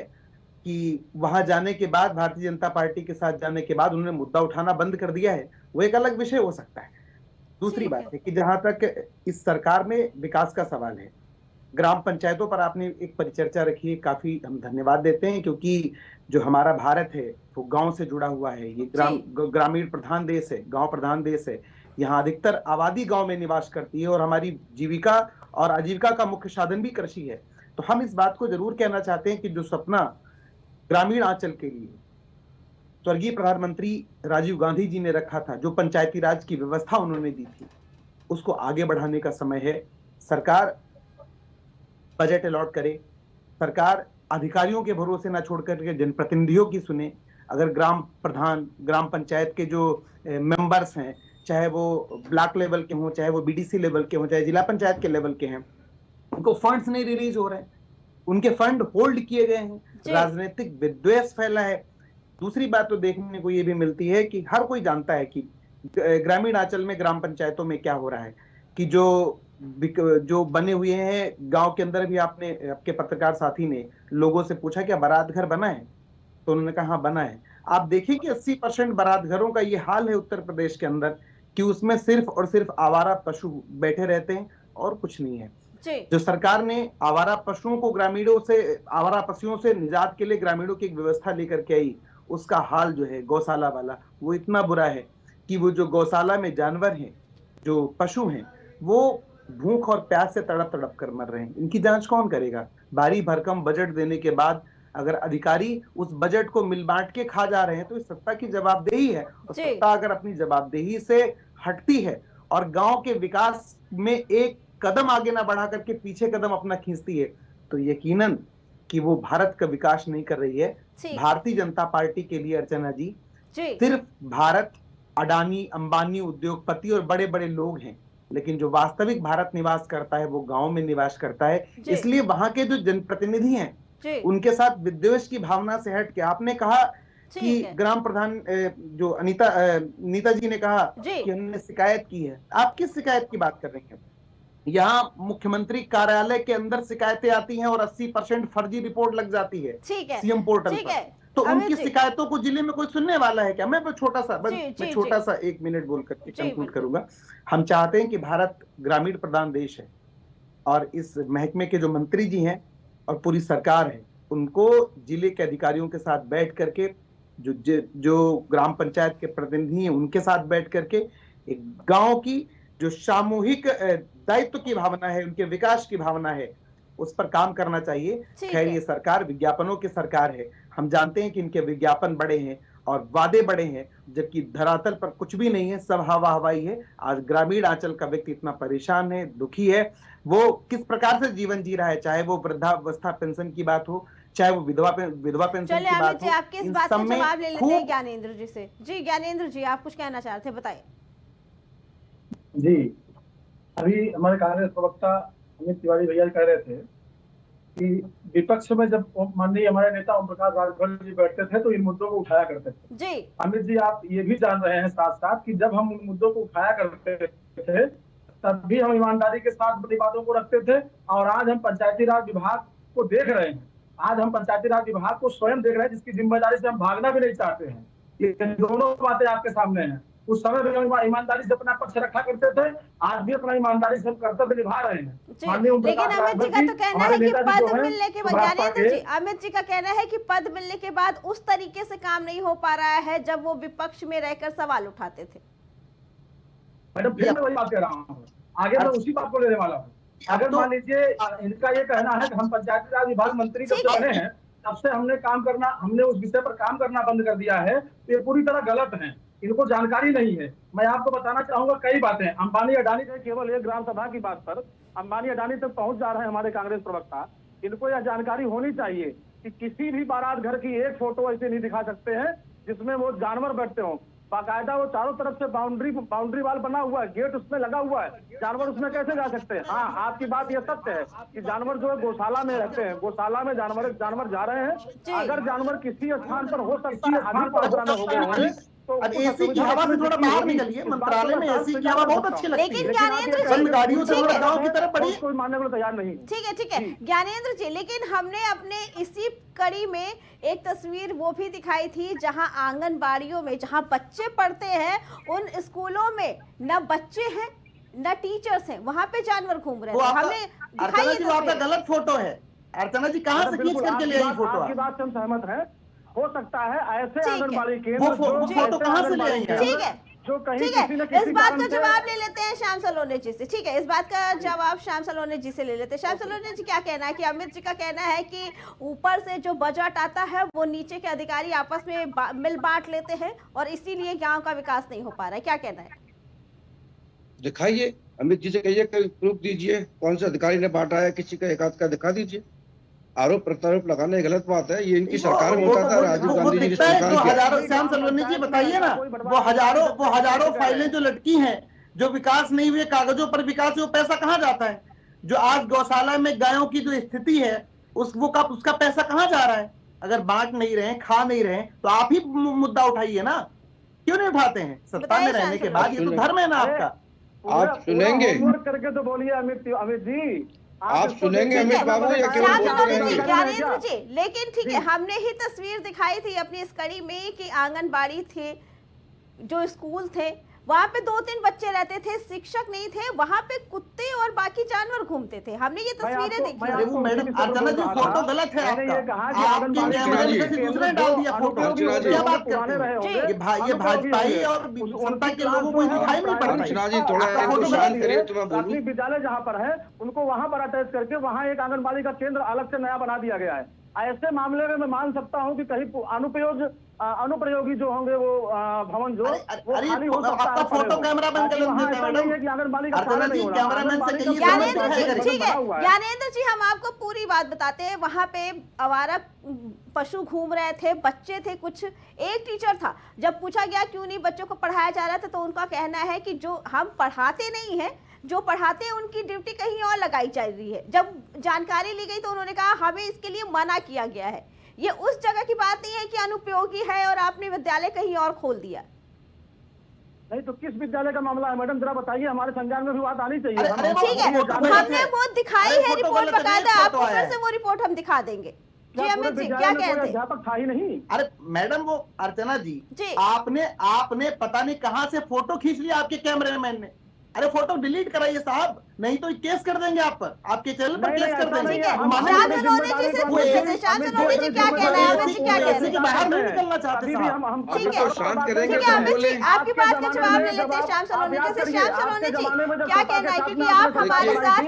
कि वहां जाने के बाद, भारतीय जनता पार्टी के साथ जाने के बाद उन्होंने मुद्दा उठाना बंद कर दिया है, वो एक अलग विषय हो सकता है। दूसरी बात है कि जहां तक इस सरकार में विकास का सवाल है, ग्राम पंचायतों पर आपने एक परिचर्चा रखी है, काफी हम धन्यवाद देते हैं, क्योंकि जो हमारा भारत है वो गांव से जुड़ा हुआ है। ये ग्रामीण प्रधान देश है, गांव प्रधान देश है। यहाँ अधिकतर आबादी गांव में निवास करती है और हमारी जीविका और आजीविका का मुख्य साधन भी कृषि है। तो हम इस बात को जरूर कहना चाहते हैं कि जो सपना ग्रामीण आंचल के लिए स्वर्गीय प्रधानमंत्री राजीव गांधी जी ने रखा था, जो पंचायती राज की व्यवस्था उन्होंने दी थी, उसको आगे बढ़ाने का समय है। सरकार बजट अलॉट करे, सरकार अधिकारियों के भरोसे ना छोड़ करके जनप्रतिनिधियों की सुने। अगर ग्राम प्रधान, ग्राम पंचायत के जो मेंबर्स हैं, चाहे वो ब्लॉक लेवल के हों, चाहे वो बीडीसी लेवल के हों, चाहे जिला पंचायत के लेवल के हैं, उनको फंड्स नहीं रिलीज हो रहे हैं, उनके फंड होल्ड किए गए हैं, राजनीतिक विद्वेष फैला है। दूसरी बात तो देखने को ये भी मिलती है कि हर कोई जानता है कि ग्रामीण आंचल में ग्राम पंचायतों में क्या हो रहा है, कि जो बने हुए हैं गांव के अंदर भी, आपने आपके पत्रकार साथी ने लोगों से पूछा क्या बारात घर बना है, तो उन्होंने कहा हाँ बना है। आप देखिए कि 80% बारात घरों का ये हाल है उत्तर प्रदेश के अंदर कि उसमें सिर्फ और सिर्फ आवारा पशु बैठे रहते हैं और कुछ नहीं है। जो सरकार ने आवारा पशुओं को आवारा पशुओं से निजात के लिए ग्रामीणों की एक व्यवस्था लेकर के आई, उसका हाल जो है गौशाला वाला, वो इतना बुरा है कि वो जो गौशाला में जानवर हैं, जो पशु हैं, वो भूख और प्यास से तड़प तड़प कर मर रहे हैं। इनकी जांच कौन करेगा? भारी भरकम बजट देने के बाद अगर अधिकारी उस बजट को मिल बांट के खा जा रहे हैं तो इस सत्ता की जवाबदेही है। और सत्ता अगर अपनी जवाबदेही से हटती है और गांव के विकास में एक कदम आगे ना बढ़ा करके पीछे कदम अपना खींचती है, तो यकीनन कि वो भारत का विकास नहीं कर रही है। भारतीय जनता पार्टी के लिए अर्चना जी, सिर्फ भारत अडानी, अंबानी, उद्योगपति और बड़े बड़े लोग हैं, लेकिन जो वास्तविक भारत निवास करता है वो गांव में निवास करता है। इसलिए वहां के जो जनप्रतिनिधि हैं उनके साथ विद्वेष की भावना से हट के, आपने कहा कि ग्राम प्रधान जो नीता जी ने कहा कि हमने शिकायत की है, आप किस शिकायत की बात कर रही हैं? यहाँ मुख्यमंत्री कार्यालय के अंदर शिकायतें आती हैं और 80% फर्जी रिपोर्ट लग जाती है सीएम पोर्टल पर। तो उनकी शिकायतों को जिले में कोई सुनने वाला है क्या? मैं छोटा सा 1 मिनट बोल करके कंक्लूड करूंगा। हम चाहते हैं कि भारत ग्रामीण प्रधान देश है और इस महकमे के जो मंत्री जी हैं और पूरी सरकार है, उनको जिले के अधिकारियों के साथ बैठ करके, जो ग्राम पंचायत के प्रतिनिधि हैं उनके साथ बैठ करके एक गांव की जो सामूहिक दायित्व की भावना है, उनके विकास की भावना है, उस पर काम करना चाहिए। खैर, ये सरकार विज्ञापनों की सरकार है, हम जानते हैं कि इनके विज्ञापन बड़े हैं। और वादे बड़े हैं, जबकि धरातल पर कुछ भी नहीं है, सब हवा हवाई है। आज ग्रामीण आंचल का व्यक्ति इतना परेशान है, दुखी है, वो किस प्रकार से जीवन जी रहा है, चाहे वो वृद्धावस्था पेंशन की बात हो, चाहे वो विधवा पेंशन चलिए की बात अमित जी, हो। आपके इस बात का जवाब ले लेते हैं ज्ञानेंद्र जी से। जी ज्ञानेंद्र जी, आप कुछ कहना चाह रहे थे, बताइए। जी, अभी हमारे कांग्रेस प्रवक्ता अमित तिवारी भैया कह रहे थे कि विपक्ष में जब माननीय हमारे नेता ओम प्रकाश राजभर जी बैठते थे तो इन मुद्दों को उठाया करते थे। जी अमित जी, आप ये भी जान रहे हैं साथ साथ कि जब हम इन मुद्दों को उठाया करते थे तब भी हम ईमानदारी के साथ बड़ी बातों को रखते थे, और आज हम पंचायती राज विभाग को देख रहे हैं। आज हम पंचायती राज विभाग को स्वयं देख रहे हैं, जिसकी जिम्मेदारी से हम भागना भी नहीं चाहते हैं। ये दोनों बातें आपके सामने हैं। उस समय भी हम ईमानदारी से अपना पक्ष रखा करते थे, आज भी अपना ईमानदारी से हम कर्तव्य निभा रहे हैं। लेकिन अमित जी का तो कहना है कि पद मिलने के बाद, ज्ञानेंद्र जी, अमित जी का कहना है कि पद मिलने के बाद उस तरीके से काम नहीं हो पा रहा है जब वो विपक्ष में रहकर सवाल उठाते थे। मैडम, फिर मैं वही बात कह रहा हूँ, आगे मैं उसी बात को लेने वाला हूँ। अगर मान लीजिए इनका ये कहना है कि हम पंचायती राज विभाग मंत्री जब से बने हैं तब से हमने उस विषय पर काम करना बंद कर दिया है, तो ये पूरी तरह गलत है। इनको जानकारी नहीं है। मैं आपको बताना चाहूंगा कई बातें। अंबानी अडानी के केवल एक ग्राम सभा की बात पर अंबानी अडानी तक पहुंच जा रहे हैं हमारे कांग्रेस प्रवक्ता। इनको यह जानकारी होनी चाहिए कि किसी भी बारात घर की एक फोटो ऐसे नहीं दिखा सकते हैं जिसमें वो जानवर बैठते हों। बाकायदा वो चारों तरफ से बाउंड्री वाल बना हुआ है, गेट उसमें लगा हुआ है, जानवर उसमें कैसे जा सकते हैं? हाँ, आपकी बात ये सत्य है कि जानवर जो है गौशाला में रहते हैं, गौशाला में जानवर जा रहे हैं। अगर जानवर किसी स्थान पर हो सकता है, अधिक मात्रा में हो गए होंगे तो एसी की हवा से थोड़ा बाहर निकलिए। मंत्रालय में एसी की हवा बहुत अच्छी लगती है, लेकिन ज्ञानेंद्र जी, बंद गाड़ियों से थोड़ा गांव की तरफ बढ़िए। कोई मानने को तैयार नहीं। ठीक है ज्ञानेंद्र जी, लेकिन हमने अपने इसी कड़ी में एक तस्वीर वो भी दिखाई थी जहां आंगनबाड़ियों में जहां बच्चे पढ़ते हैं, उन स्कूलों में न बच्चे हैं न टीचर्स हैं, वहां पे जानवर घूम रहे हैं। हमने दिखाई है, आपका गलत फोटो है। अर्चना जी कहाँ से खींच करके ले आई फोटो? आपकी बात से हम सहमत हैं। हो सकता है ऐसे आंगनबाड़ी केंद्र फोटो कहाँ से ले आई है? ठीक है, जो कहीं ठीक है, किसी न किसी इस बात का कारण से- जवाब ले लेते हैं श्याम सलोने जी से। ठीक है, इस बात का जवाब श्याम सलोने जी से ले लेते हैं। श्याम सलोने जी क्या कहना है कि अमित जी का कहना है कि ऊपर से जो बजट आता है वो नीचे के अधिकारी आपस में मिल बांट लेते हैं और इसीलिए गांव का विकास नहीं हो पा रहा है, क्या कहना है? दिखाइए, अमित जी से कहिए, प्रूफ दीजिए, कौन से अधिकारी ने बांटा है, किसी का एक आध का दिखा दीजिए। आरोप प्रत्यारोप लगाने गलत बात है, ये इनकी सरकार में होता था, राजीव गांधी जी ने सरकार किया। श्याम सलोनी जी बताइए ना, वो हजारों फाइलें जो लटकी हैं, जो विकास नहीं हुए, कागजों पर विकास हुए, पैसा कहाँ जाता है? जो आज गौशाला में गायों की जो स्थिति है उसका पैसा कहाँ जा रहा है? अगर बांट नहीं रहे, खा नहीं रहे, तो आप ही मुद्दा उठाइए ना, क्यों नहीं उठाते हैं? सत्ता में रहने के बाद ये तो धर्म है ना आपका। आप सुनेंगे करके तो बोलिए अमित जी, आप सुनेंगे अमित बाबू या केवल बोलते रहेंगे? ज्ञानेंद्र जी, लेकिन ठीक है, हमने ही तस्वीर दिखाई थी अपनी इस कड़ी में कि आंगनबाड़ी थे, जो स्कूल थे, वहाँ पे 2-3 बच्चे रहते थे, शिक्षक नहीं थे, वहाँ पे कुत्ते और बाकी जानवर घूमते थे। हमने ये तस्वीरें देखी। वो मैडम अर्चना जी फोटो गलत है आपका, आपके कैमरे में किसी दूसरे ने डाल दिया फोटो। क्या बात करते हैं? ये भाजपाई और जनता के लोगों को दिखाई नहीं पड़ अर्चना जी, थोड़ा इनको शांत करिए तो मैं बोलूं। प्राथमिक विद्यालय जहाँ पर है उनको वहाँ पर अटैच करके वहाँ एक आंगनबाड़ी का केंद्र अलग से नया बना दिया गया है। ऐसे मामले में मैं मान सकता हूँ कि कहीं अनुप्रयोगी जो होंगे वो भवन जो खाली हो सकता है। आपका फोटो कैमरा बंद कर देते हैं मैडम। आंगनबाड़ी का अर्चना जी कैमरामैन से कहिए। ज्ञानेंद्र जी, ठीक है ज्ञानेंद्र जी, हम आपको पूरी बात बताते हैं। वहाँ पे आवारा पशु घूम रहे थे, बच्चे थे, कुछ एक टीचर था। जब पूछा गया क्यों नहीं बच्चों को पढ़ाया जा रहा था, तो उनका कहना है कि जो हम पढ़ाते नहीं है, जो पढ़ाते हैं उनकी ड्यूटी कहीं और लगाई जा रही है। जब जानकारी ली गई तो उन्होंने कहा हमें इसके लिए मना किया गया है। ये उस जगह की बात नहीं है कि अनुपयोगी है और आपने विद्यालय कहीं और खोल दिया। नहीं तो किस विद्यालय का मामला है मैडम, जरा बताइए, हमारे संज्ञान में भी बात आनी चाहिए। ठीक है, हमने वो दिखाई है रिपोर्ट बकायदा, आपको फिर से वो रिपोर्ट हम दिखा देंगे। जी अमित जी, क्या कहते हैं? अध्यापक था ही नहीं। अरे मैडम, वो अर्चना जी, आपने पता नहीं कहाँ से फोटो खींच लिया आपके कैमरामैन ने। अरे फोटो डिलीट कराइए साहब, नहीं तो केस कर देंगे आप पर, आपके चैनल पर केस कर देंगे। बाहर नहीं निकलना चाहते साहब। ठीक है, अमित जी, आपकी बात का जवाब ले लेते हैं श्याम सलोनी जी से। श्याम सलोनी जी, क्या कहना है, क्योंकि आप हमारे साथ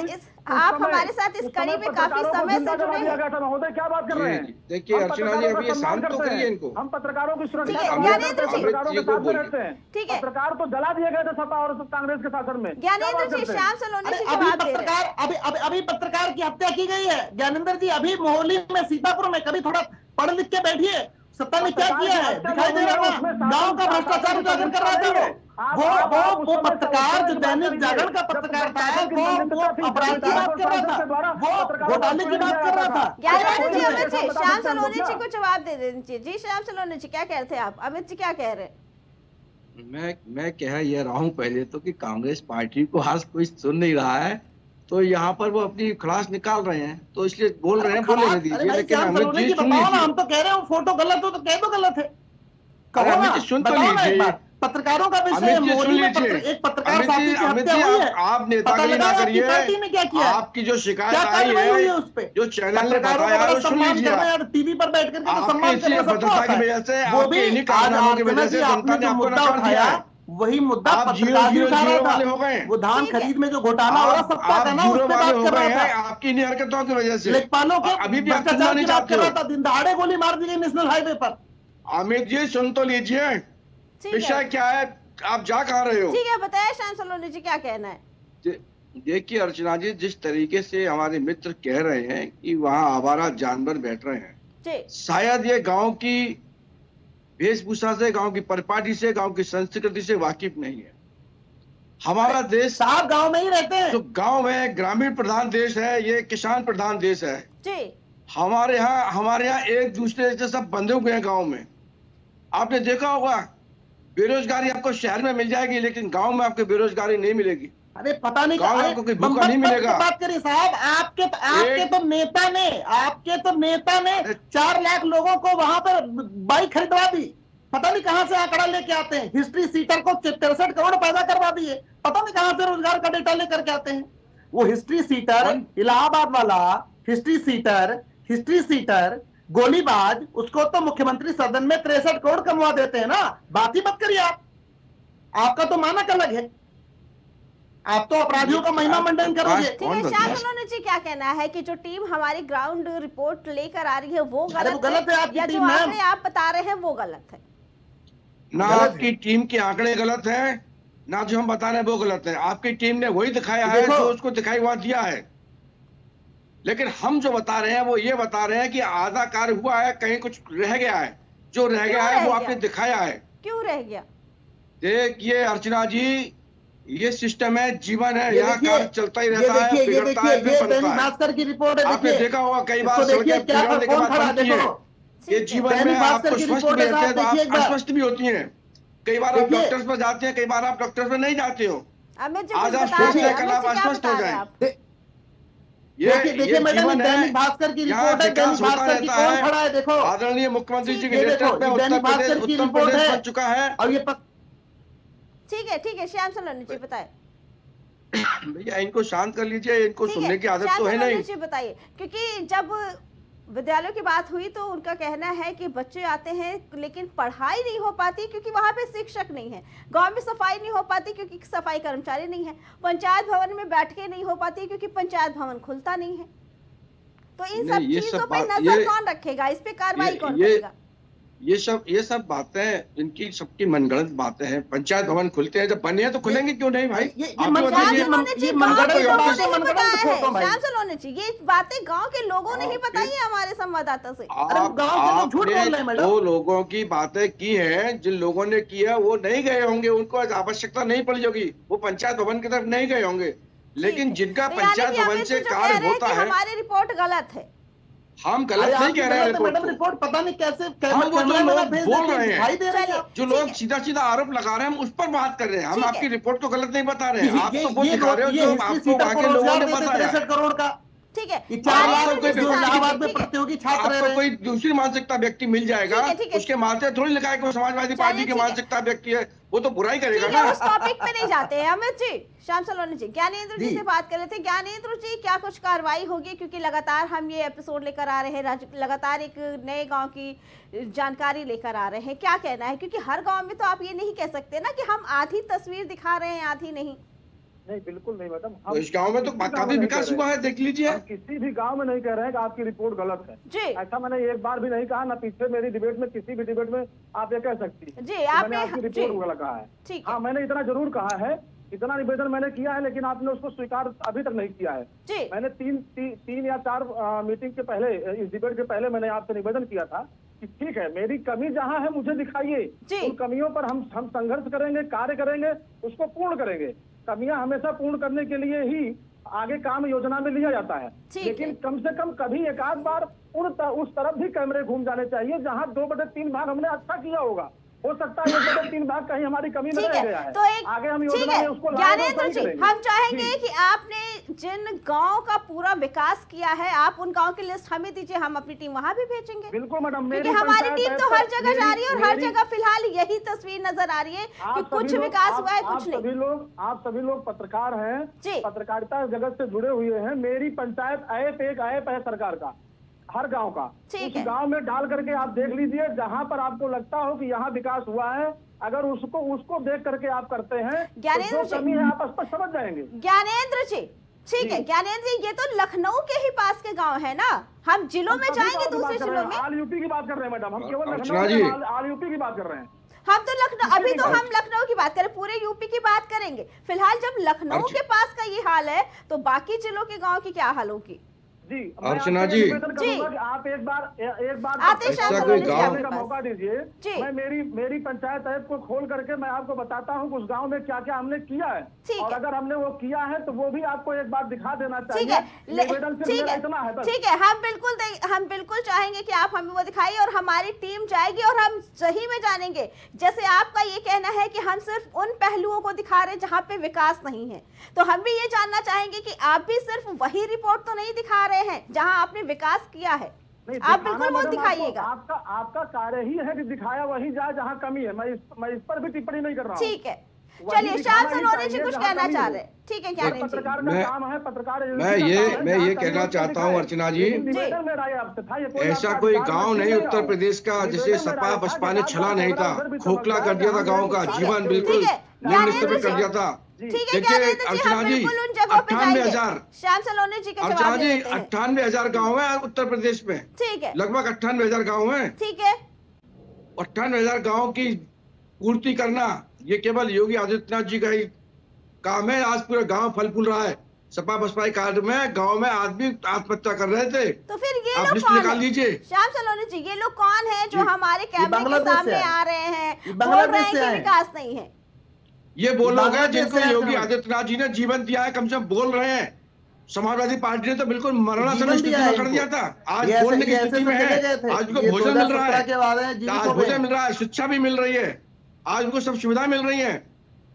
आप हमारे साथ इस कड़ी में काफी समय से जुड़े हैं। महोदय क्या बात कर रहे हैं? देखिए अर्चना जी, अभी ये शांत तो करिए इनको। हम पत्रकारों की सुरक्षा ठीक है, करते हैं, ज्ञानेंद्र जी। पत्रकारों के साथ में रहते हैं। ठीक है। पत्रकार तो जला दिए गए थे सपा और कांग्रेस के शासन में। ज्ञानेंद्र जी, श्याम सलोनी जी जवाब दे रहे हैं। अभी पत्रकार की हत्या की गई है ज्ञानेंद्र जी। अभी मोहाली में, सीतापुर में, कभी थोड़ा पढ़ लिख के बैठिए। सत्ता ने क्या किया है दिखाई दे रहा है ना। गांव का भ्रष्टाचार उजागर कर रहा था वो पत्रकार जो दैनिक जागरण का पत्रकार था, वो अपराध की बात कर रहा था, वो घोटाले की बात कर रहा था। ज्ञानेंद्र जी, अमित जी, श्याम सलोनी जी को जवाब दे दीजिए। जी श्याम सलोनी जी, क्या कह रहे थे आप? अमित जी क्या कह रहे हैं? मैं कह ये रहा हूँ पहले तो कि कांग्रेस पार्टी को आज कोई सुन नहीं रहा है, तो यहाँ पर वो अपनी खलास निकाल रहे हैं, तो इसलिए बोल रहे हैं, बोलने दीजिए। लेकिन अमित जी सुन लीजिए। हम तो कह रहे हैं फोटो गलत हो तो कह दो गलत है। अमित जी सुन तो लीजिए। पत्रकारों का विषय अमित जी सुन लीजिए। एक पत्रकार साथी की हत्या हुई है। आप नेतागिरी ना करिए। पार्टी ने क्या किया? आपकी जो शिकायत आई है उस पे जो चैनल ने बताया वो सुन लीजिए। टीवी पर बैठ करके तो सम्मान आपकी इसी भद्रता की वजह से, आपके इन्हीं कारनामों की वजह से जनता ने आपको नकार दिया है। वही मुद्दा आप जीरो वाले हो गए। वो धान खरीद में जो घोटाला हो रहा सबका था ना, उस पे बात कर रहा था। आपकी इन्हीं हरकतों की वजह से लेखपालों के अभी भी आप भ्रष्टाचार नहीं की बात चाहते कर हो। रहा था। दिन दहाड़े गोली मार दी गई नेशनल हाईवे पर। अमित जी सुन तो लीजिए, विषय क्या है, आप जा कहाँ रहे हो? ठीक है, बताया श्याम सलोनी जी क्या कहना है। देखिए अर्चना जी, जिस तरीके से हमारे मित्र कह रहे हैं कि वहाँ आवारा जानवर बैठ रहे हैं, शायद ये गांव की वेशभूषा से, गांव की परिपाटी से, गांव की संस्कृति से वाकिफ नहीं है। हमारा देश साफ गांव में ही रहते हैं। जो गांव में ग्रामीण प्रधान देश है, ये किसान प्रधान देश है जी। हमारे यहाँ एक दूसरे से सब बंधे हुए हैं गांव में। आपने देखा होगा बेरोजगारी आपको शहर में मिल जाएगी, लेकिन गांव में आपको बेरोजगारी नहीं मिलेगी। अरे पता नहीं गांव में आपको कोई भूखा नहीं मिलेगा। बात करिए साहब, आपके तो नेता ने 4 लाख लोगों को वहां पर बाइक खरीदवा दी। पता नहीं कहां से आंकड़ा लेके आते हैं। हिस्ट्री सीटर को 63 करोड़ पैदा करवा दिए। पता नहीं कहां से रोजगार का डेटा लेकर के आते हैं। वो हिस्ट्री सीटर, इलाहाबाद वाला हिस्ट्री सीटर गोलीबाज, उसको तो मुख्यमंत्री सदन में 63 करोड़ कमवा देते हैं ना। बात ही मत करिए आप। आपका तो मानक अलग है। आप तो अपराधियों का महिमा मंडन करोगे। ठीक है, श्याम सलोनी जी क्या कहना है कि जो टीम हमारी ग्राउंड रिपोर्ट लेकर आ रही है वो गलत है, या जो आंकड़े आप बता रहे हैं वो गलत है? ना आपकी टीम के आंकड़े गलत है, ना जो हम बता रहे हैं वो गलत है। आपकी टीम ने वही दिखाया है जो उसको दिखाई हुआ दिया है। लेकिन हम जो बता रहे हैं वो ये बता रहे हैं कि आधा कार्य हुआ है, कहीं कुछ रह गया है। जो रह गया है वो आपने दिखाया है। क्यों रह गया? देखिए अर्चना जी, ये सिस्टम है, जीवन है, यहाँ कार्य चलता ही रहता है, बिगड़ता है, फिर बनता है। भास्कर की रिपोर्ट है, आपने देखा होगा कई बार सड़कें बिगड़ने के बाद बनती है। ये जीवन में आपको स्वस्थ भी रहते हैं तो आप अस्वस्थ भी होती हैं। कई बार आप डॉक्टर्स पर जाते हैं, कई बार आप डॉक्टर्स पर नहीं जाते हो। आज आप स्वस्थ हैं, कल आप अस्वस्थ हो जाए। देखिए मैडम, दैनिक भास्कर की रिपोर्ट है। दैनिक भास्कर की कौन खड़ा है देखो। आदरणीय मुख्यमंत्री जी के नेतृत्व में उत्तर प्रदेश बन चुका है। और ये ठीक है, श्याम सलोनी जी बताए। भैया इनको शांत कर लीजिए, इनको सुनने की आदत तो है नहीं। बताइए, क्योंकि जब विद्यालयों की बात हुई तो उनका कहना है कि बच्चे आते हैं लेकिन पढ़ाई नहीं हो पाती क्योंकि वहाँ पे शिक्षक नहीं है। गांव में सफाई नहीं हो पाती क्योंकि सफाई कर्मचारी नहीं है। पंचायत भवन में बैठकें नहीं हो पाती क्योंकि पंचायत भवन खुलता नहीं है। तो इन सब चीजों पे नजर कौन रखेगा? इस पे कार्रवाई कौन करेगा? ये सब बातें इनकी सबकी मनगढ़ंत बातें हैं। पंचायत भवन खुलते हैं, जब बने हैं तो खुलेंगे क्यों नहीं भाई? ये बातें गांव के लोगों ने ही बताई है हमारे संवाददाता से। आपने वो लोगों की बातें की हैं, जिन लोगों ने की है वो नहीं गए होंगे, उनको आवश्यकता नहीं पड़ी होगी, वो पंचायत भवन की तरफ नहीं गए होंगे। लेकिन जिनका पंचायत भवन से कार्य होता है, हमारी रिपोर्ट गलत है। हम गलत नहीं कह रहे हैं। मैडम रिपोर्ट पता नहीं कैसे हम वो जो लोग बोल रहे हैं, जो लोग सीधा आरोप लगा रहे हैं, हम उस पर बात कर रहे हैं। हम आपकी रिपोर्ट को गलत नहीं बता रहे हैं। आप तो वो दिखा रहे हो जो आपको वहाँ के लोगों ने बताया। 63 करोड़ का ठीक है, प्रतियोगी छात्र आपको कोई दूसरी मानसिकता व्यक्ति मिल जाएगा, उसके मानते थोड़ी लिखा है कि वो समाजवादी पार्टी की मानसिकता व्यक्ति है, वो तो बुराई करेगा ना। उस टॉपिक पे नहीं जाते हैं। अमित जी, श्याम सलोनी जी, ज्ञानेंद्र जी से बात कर रहे थे। ज्ञानेंद्र जी, क्या कुछ कार्रवाई होगी? क्योंकि लगातार हम ये एपिसोड लेकर आ रहे हैं, लगातार एक नए गांव की जानकारी लेकर आ रहे हैं। क्या कहना है? क्योंकि हर गांव में तो आप ये नहीं कह सकते ना कि हम आधी तस्वीर दिखा रहे हैं, आधी नहीं। नहीं, बिल्कुल नहीं मैडम। तो इस गांव में तो काफी विकास हुआ है, देख लीजिए। हम किसी भी गांव में नहीं कह रहे हैं कि आपकी रिपोर्ट गलत है जी। ऐसा मैंने एक बार भी नहीं कहा, ना पीछे मेरी डिबेट में, किसी भी डिबेट में आप ये कह सकती है जी, मैंने आपने आपकी रिपोर्ट गलत कहा है। ठीक है। हाँ, मैंने इतना जरूर कहा है, इतना निवेदन मैंने किया है, लेकिन आपने उसको स्वीकार अभी तक नहीं किया है। जी। मैंने तीन या चार मीटिंग के पहले, इस डिबेट के पहले मैंने आपसे निवेदन किया था कि ठीक है, मेरी कमी जहाँ है मुझे दिखाइए, उन कमियों पर हम संघर्ष करेंगे, कार्य करेंगे, उसको पूर्ण करेंगे। कमियां हमेशा पूर्ण करने के लिए ही आगे काम योजना में लिया जाता है, लेकिन कम से कम कभी एक आध बार उस तरफ भी कैमरे घूम जाने चाहिए जहां 2/3 भाग हमने अच्छा किया होगा। हो सकता है 1/3 भाग कहीं हमारी कमी में रह गया है, तो एक आगे हम योजना में उसको ज्ञानेंद्र जी, हम चाहेंगे कि आपने जिन गांव का पूरा विकास किया है, आप उन गांव की लिस्ट हमें दीजिए, हम अपनी टीम वहां भी भेजेंगे। बिल्कुल मैडम, क्योंकि हमारी टीम तो हर जगह जा रही है और हर जगह फिलहाल यही तस्वीर नजर आ रही है कि कुछ विकास हुआ है, कुछ नहीं। आप सभी लोग पत्रकार हैं, पत्रकारिता जगत से जुड़े हुए हैं। मेरी पंचायत एक ऐप है सरकार का, हर गांव का। उस गांव में डाल करके आप देख लीजिए, जहां पर आपको लगता हो कि यहाँ विकास हुआ है, अगर उसको देख करके आप करते हैं तो जो कमी है आप स्पष्ट समझ जाएंगे। ज्ञानेंद्र जी, ठीक है ज्ञानेंद्र जी, ये तो लखनऊ के ही पास के गांव है ना, हम जिलों में जाएंगे, दूसरे जिलों में। ऑल यूपी की बात कर रहे हैं मैडम, हम केवल लखनऊ ऑल यूपी की बात कर रहे हैं। हम तो लखनऊ, अभी तो हम लखनऊ की बात करें, पूरे यूपी की बात करेंगे। फिलहाल जब लखनऊ के पास का ये हाल है, तो बाकी जिलों के गाँव की क्या हाल होगी? जी अर्चना जी, आप एक बार का मौका दीजिए। मैं मेरी पंचायत ऐप को खोल करके मैं आपको बताता हूँ उस गांव में क्या क्या हमने किया है, और अगर हमने वो किया है तो वो भी आपको एक बार दिखा देना चाहिए। ठीक है, हम बिल्कुल चाहेंगे कि आप हमें वो दिखाइए और हमारी टीम जाएगी और हम सही में जानेंगे। जैसे आपका ये कहना है कि हम सिर्फ उन पहलुओं को दिखा रहे हैं जहाँ पे विकास नहीं है, तो हम भी ये जानना चाहेंगे कि आप भी सिर्फ वही रिपोर्ट तो नहीं दिखा रहे हैं जहां आपने विकास किया है। आप बिल्कुल वो दिखाइएगा। आपका कार्य ही है कि दिखाया वही जाए जहां कमी है। मैं इस पर भी टिप्पणी नहीं कर रहा हूं। ठीक है, चलिए श्याम सलोनी जी कुछ कहना चाह रहे हैं। ठीक है, क्या पत्रकार का काम है, पत्रकार मैं ये कहना चाहता हूँ अर्चना जी, ऐसा कोई गांव नहीं उत्तर प्रदेश का जिसे सपा बसपा ने छला नहीं था, खोखला कर दिया था गाँव का, जीवन बिल्कुल निम्न स्तर पर कर दिया था। देखिए अर्चना जी, 98,000 श्याम सलोनी जी के अर्चना जी 98,000 गाँव है उत्तर प्रदेश में। ठीक है, लगभग 98,000 गाँव है। ठीक है, 98,000 गाँव की पूर्ति करना ये केवल योगी आदित्यनाथ जी का ही काम है। आज पूरा गांव फल फूल रहा है। सपा बसपा कार्ड में गांव में आदमी आत्महत्या कर रहे थे। तो फिर ये आप लिस्ट निकाल लीजिए। श्याम सलोनी जी, ये लोग कौन है जो हमारे कैमरे के सामने आ रहे हैं, बोल रहे हैं कि विकास नहीं है? ये वो लोग हैं जिनको योगी आदित्यनाथ जी ने जीवन दिया है, कम से कम बोल रहे हैं। समाजवादी पार्टी ने तो बिल्कुल मरणासन स्थिति में कर दिया था, आज बोलने की स्थिति में है। आज उनको भोजन मिल रहा है, आज भोजन मिल रहा है, शिक्षा भी मिल रही है, आज उनको सब सुविधा मिल रही है।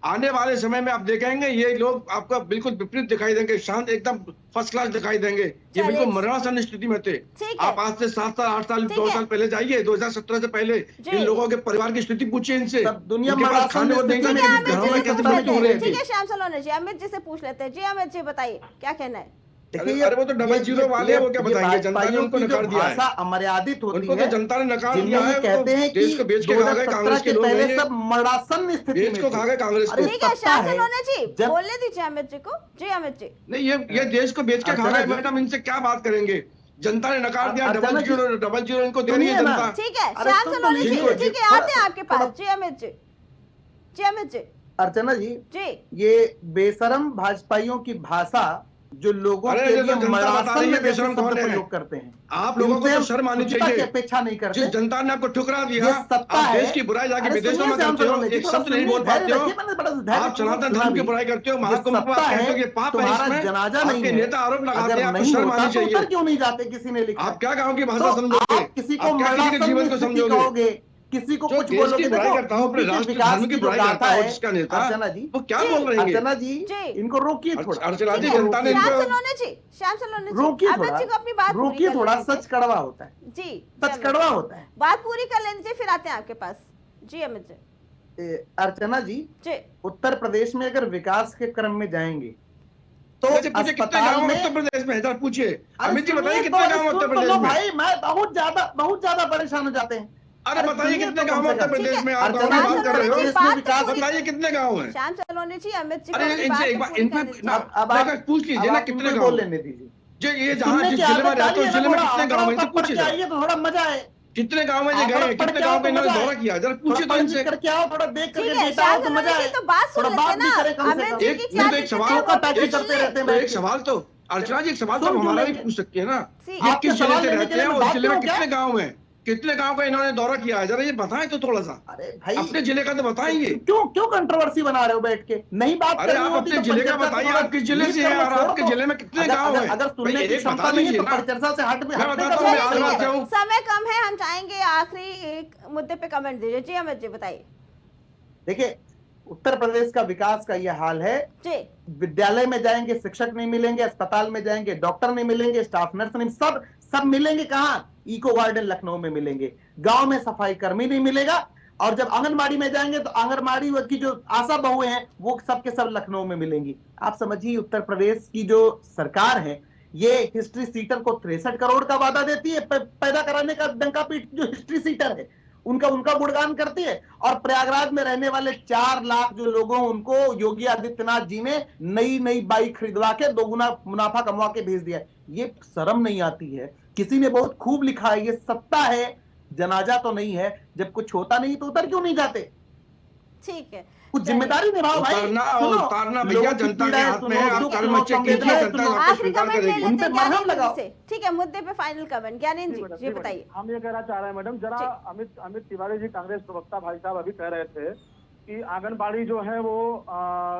आने वाले समय में आप देखेंगे ये लोग आपको बिल्कुल विपरीत दिखाई देंगे, शांत एकदम फर्स्ट क्लास दिखाई देंगे। ये बिल्कुल मरणासन स्थिति में थे। आप आज से 7 साल 8 साल 2 साल पहले जाइए, 2017 से पहले इन लोगों के परिवार की स्थिति पूछिए इनसे। दुनिया में खाने को नहीं, घरों में कैसे मृत्यु हो रही है। ठीक है श्याम सलोनी जी, अमित जी से पूछ लेते हैं। जी अमित जी बताइए क्या कहना है? अरे वो तो 00 वाले वो क्या बताएंगे, जनता ने उनको नकार दिया है, अमर्यादित होती उनको तो जनता ने नकार दिया है। कहते हैं देश को बेच के खा गए कांग्रेस के लोग, सब मरणासन स्थिति बेच को खा गए कांग्रेस को। ठीक है श्याम सलोनी जी, बोलने दीजिए अमित जी को। जी अमित जी। नहीं, ये देश को बेच के खा गए मैडम, इनसे क्या बात करेंगे? जनता ने नकार दिया, 00 इनको देनी है जनता। ठीक है श्याम सलोनी जी, ठीक है आते हैं आपके पास। जी अमित जी, जी अमित जी। अर्चना जी, जी ये बेशरम भाजपाइयों की भाषा जो लोगों के लिए मरणासन में बेशरम प्रयोग करते हैं, आप लोगों को तो शर्म आनी चाहिए। अपेक्षा नहीं करते। जिस जनता ने आपको ठुकरा दिया, आप देश की बुराई जाके विदेशों में करते हो, एक शब्द नहीं बोल पाते हो। आप सनातन धर्म की बुराई करते हो, महाकुंभ कहते हो, ये पाप है इसमें। जनाजा नहीं आपके नेता आरोप लगाते हैं, आपको शर्म आनी चाहिए। क्यों नहीं जाते? किसी ने लिखा, आप क्या गाँव की भाषा समझोगे? किसी को जीवन को समझोगे, किसी को कुछ बोलोगे। बुराई करता हूँ, अपने राष्ट्र धर्म की बुराई करता है जिसका नेता, अर्चना जी वो क्या बोल रहे हैं? अर्चना जी इनको रोकिए थोड़ा। अर्चना जी, जनता ने श्याम सलोनी जी रोकिए अमित जी को अपनी बात रोकिए थोड़ा। सच कड़वा होता है जी, सच कड़वा होता है। बात पूरी कर लेने दीजिए, फिर आते हैं आपके पास। जी अमित जी। अर्चना जी, उत्तर प्रदेश में अगर विकास के क्रम में जाएंगे तो कितने गाँव उत्तर प्रदेश में है? पूछिए अमित जी, बताइए कितने गाँव उत्तर प्रदेश में? भाई मैं बहुत ज्यादा परेशान हो जाते हैं। अरे बताइए कितने गाँव उत्तर प्रदेश में आप गाँव अर्चना की बात कर रहे हो, बात बताइए कितने गाँव हैं? श्याम सलोनी जी, अमित जी को अरे अपनी इनसे एक बात बार को इनसे पूरी करने दीजिए। अब आप पूछ लीजिए ना कितने बोल गाँव लेने दीजिए। जो ये जहाँ सुनने जिस की जिले में आदत रहते हो डालिए उस ना, जिले में थोड़ा कितने गाँव हैं, इनसे आंकड़ा पूछिए पढ़ के जरा। आइए तो थोड़ा मजा आए। कितने गाँव में ये आंकड़ा गए हैं, पढ़ कितने के आओ गाँव का तो इन्होंने मजा दौरा आए। किया, जरा थोड़ा पूछिए तो पढ़ इनसे। लिख करके आओ, थोड़ा देख ठीक करके है, डेटा आओ तो श्याम मजा सलोनी आए। जी, तो बात सुन थोड़ा लेते बात भी ना, करें कम से अमित कम। जी एक की क्या नहीं तो एक दिक्कत सवाल है, वो भी पैसे सुन करते ले। रहते हैं तो बैठ एक के। सवाल तो अर्चना जी एक सवाल तो सुन क्यों हमारा भी लेंगे? पूछ सकती है ना। सी- ये आपके किस जिले सवाल से लेने रहते के लिए हैं, मैं उस बात जिले में करूं क्या? कितने गाँव हैं, कितने गाँव का इन्होंने दौरा किया है, जरा ये बताएं तो थोड़ा सा। अरे भाई अपने जिले का तो बताएंगे। क्यों क्यों कंट्रोवर्सी बना रहे हो बैठ के? नहीं बात अरे करनी आप होती अपने तो जिले का परिचर्चा बताइए, थोड़ा आप किस जिले लीड से कर हैं लो, और छोड़ आपके दो। जिले में कितने अगर- गाँव अगर- हैं? अगर भाई सुनने की एक बता क्षमता नहीं है दीजिए तो ना। परिचर्चा से हट मैं हटने बताता का हूँ, मैं क्या आज मतलब रात है? जाऊँ। समय कम है, हम चाहेंगे आखिरी एक मुद्दे पे कमेंट दीजिए। जी अमित जी बताइए। देखिए, उत्तर प्रदेश का विकास का यह हाल है। जी विद्यालय में जाएंगे शिक्षक नहीं मिलेंगे, अस्पताल में जाएंगे डॉक्टर नहीं मिलेंगे, स्टाफ नर्स नहीं, सब मिलेंगे कहाँ? इको गार्डन लखनऊ में मिलेंगे। गांव में सफाई कर्मी नहीं मिलेगा, और जब आंगनबाड़ी में जाएंगे तो आंगनबाड़ी की जो आशा बहुएं हैं वो सब के सब लखनऊ में मिलेंगी। आप समझिए उत्तर प्रदेश की जो सरकार है ये हिस्ट्री सीटर को 63 करोड़ का वादा देती है पैदा कराने का। डंका पीठ जो हिस्ट्री सीटर है उनका गुणगान करती है, और प्रयागराज में रहने वाले 4 लाख जो लोग हैं उनको योगी आदित्यनाथ जी ने नई बाइक खरीदवा के दोगुना मुनाफा कमवा के भेज दिया। ये शर्म नहीं आती है? किसी ने बहुत खूब लिखा है, ये सत्ता है, जनाजा तो नहीं है। जब कुछ होता नहीं तो उतर क्यों नहीं जाते? ठीक है, कुछ जिम्मेदारी निभाओ भाई। उतारना भैया जनता के हाथ में है। आप कर्म बच्चे कीजिए, जनता आपको आखिरी स्वीकार कमेंट ले करेगी। लेते हैं मरहम ज्ञानेंद्र लगाओ। जी से। ठीक है, मुद्दे पे फाइनल कमेंट ज्ञानेंद्र जी बताइए। हम ये कहना चाह रहे हैं मैडम, जरा अमित तिवारी जी कांग्रेस प्रवक्ता भाई साहब अभी कह रहे थे कि आंगनबाड़ी जो है वो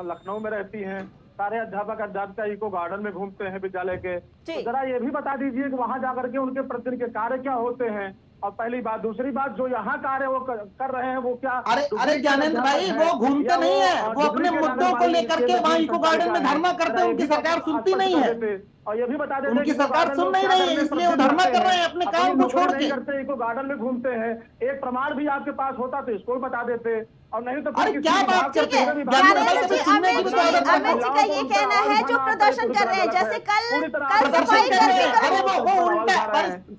लखनऊ में रहती हैं, सारे अध्यापिका इको गार्डन में घूमते हैं विद्यालय के। तो जरा ये भी बता दीजिए कि वहां जाकर के उनके प्रतिदिन के कार्य क्या होते हैं, और पहली बात। दूसरी बात, जो यहाँ कार्य वो कर रहे हैं वो क्या? अरे ज्ञानेंद्र भाई वो घूमते नहीं है, वो अपने मुद्दों को लेकर के वहाँ इको गार्डन में धरना करते हैं। उनकी सरकार सुनती नहीं है, और ये भी बता देते उनकी सरकार सुन नहीं रही है, इसलिए वो धरना कर रहे हैं अपने काम को छोड़ के। करते इको गार्डन में घूमते हैं। एक प्रमाण भी आपके पास होता तो इसको भी बता देते, और नहीं तो अरे क्या बात करते हैं ज्ञानेंद्र जी, अमित जी का ये कहना है जो प्रदर्शन कर रहे हैं, जैसे कल सफाई कर्मी अरे वो उल्टा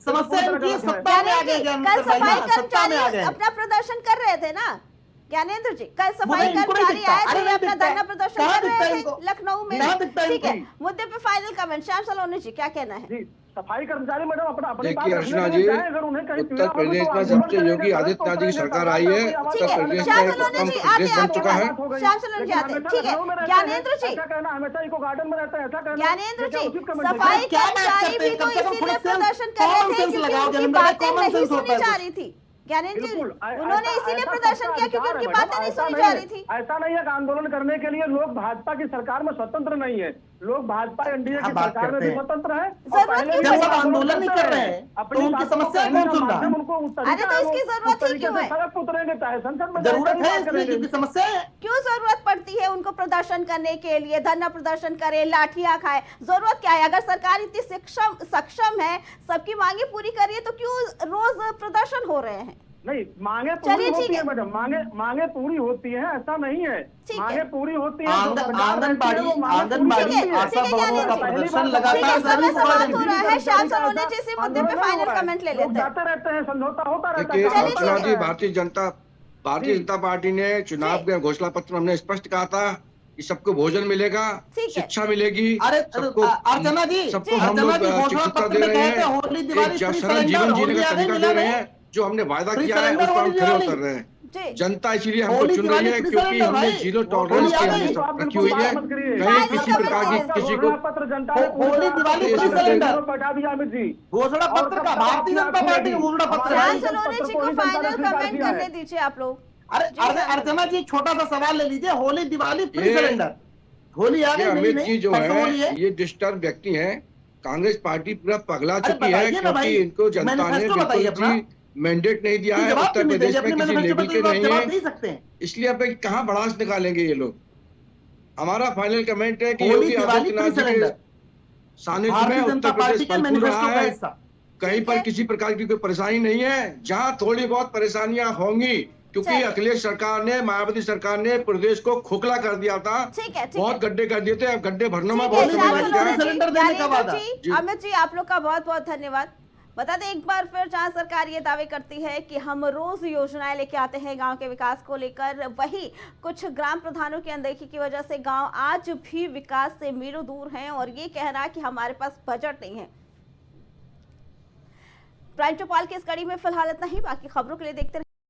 समस्या इनकी सत्ता में आ गए। कल सफाई कर्मचारी अपना प्रदर्शन कर रहे थे ना ज्ञानेंद्र जी, कल सफाई कर्मचारी आए थे, अपना धरना प्रदर्शन कर रहे थे लखनऊ में। ठीक है, मुद्दे पे फाइनल कमेंट श्याम सलोनी जी क्या कहना है? सफाई कर्मचारी मैडम अपना देखिए अर्चना जी, उत्तर प्रदेश में जब से योगी आदित्यनाथ जी की सरकार आई है, उत्तर प्रदेश श्याम में सलोनी जी उत्तम प्रदेश बन चुका है। श्याम सलोनी जी आते हैं। ठीक है ज्ञानेंद्र जी, हमेशा इको गार्डन में रहता है ऐसा कहना। ज्ञानेंद्र जी, सफाई कर्मचारी भी तो इसीलिए प्रदर्शन कर रहे थे क्योंकि उनकी बातें नहीं सुनी जा रही थी। ज्ञानेंद्र जी, उन्होंने इसीलिए प्रदर्शन किया क्योंकि उनकी बातें नहीं सुनी जा रही थी। ऐसा नहीं है कि आंदोलन करने के लिए लोग भाजपा की सरकार में स्वतंत्र नहीं है, लोग भाजपा एनडीए की सरकार में भी स्वतंत्र है। जब सब आंदोलन नहीं कर रहे हैं तो उनकी समस्या कौन सुन रहा है? अरे तो इसकी जरूरत ही क्यों है? सड़क उतरेंगे चाहे संसद में, जरूरत है इसलिए क्योंकि समस्या है। क्यों जरूरत पड़ती है उनको प्रदर्शन करने के लिए? धरना प्रदर्शन करे, लाठियां खाए, जरूरत क्या है? अगर सरकार इतनी सक्षम है, सबकी मांगे पूरी करिए तो क्यों रोज प्रदर्शन हो रहे हैं? नहीं, मांगे पूरी होती है मैडम, मांगे पूरी होती है, ऐसा नहीं है। मांगे पूरी होती है। आंगनबाड़ी आशा बहुओं का प्रदर्शन लगातार समाप्त हो रहा है। श्याम सलोनी जी इसी मुद्दे पे फाइनल कमेंट ले लेते हैं। जाते रहते हैं, समझौता होता रहता देखिए है। अर्चना जी, भारतीय जनता पार्टी ने चुनाव के घोषणा पत्र में हमने स्पष्ट कहा था कि सबको भोजन मिलेगा, शिक्षा मिलेगी। अरे अर्चना जी, सबको हम लोग शिक्षा दे रहे हैं, एक सरल जीवन जीने का तरीका दे रहे हैं। जो हमने वायदा किया है उस पर हम खरे उतर रहे हैं। जनता इसीलिए हमको चुन रही है क्योंकि हमने जीरो टॉलरेंस की हमने रखी हुई है। कहीं किसी प्रकार की किसी को होली दिवाली फ्री सिलेंडर घोषणा पत्र का भारतीय जनता पार्टी का घोषणा पत्र है। श्याम सलोनी जी को फाइनल कमेंट करने दीजिए आप लोग। अरे अर्चना जी, छोटा सा सवाल ले लीजिए, होली दिवाली फ्री सिलेंडर, होली आ गई अमित जी जो है ये डिस्टर्ब व्यक्ति है। कांग्रेस पार्टी पूरा पगला चुकी है क्योंकि इनको जनता ने बिल्कुल मैंडेट नहीं दिया है। उत्तर प्रदेश में किसी लेवल के नहीं है, इसलिए अब कहाँ भड़ास निकालेंगे ये लोग। हमारा फाइनल कमेंट है कि योगी आदित्यनाथ जी के सानिध्य में उत्तर प्रदेश फल रहा है। कहीं पर किसी प्रकार की कोई परेशानी नहीं है। जहाँ थोड़ी बहुत परेशानियां होंगी क्योंकि अखिलेश सरकार ने, मायावती सरकार ने प्रदेश को खोखला कर दिया था, बहुत गड्ढे कर दिए थे। अब गड्ढे भरने में बहुत अमित जी आप लोग का बहुत बहुत धन्यवाद। बता दें एक बार फिर जहां सरकार ये दावे करती है कि हम रोज योजनाएं लेके आते हैं गांव के विकास को लेकर, वही कुछ ग्राम प्रधानों की अनदेखी की वजह से गांव आज भी विकास से मीलों दूर हैं और ये कहना कि हमारे पास बजट नहीं है। प्राइम चौपाल की इस कड़ी में फिलहाल इतना ही, बाकी खबरों के लिए देखते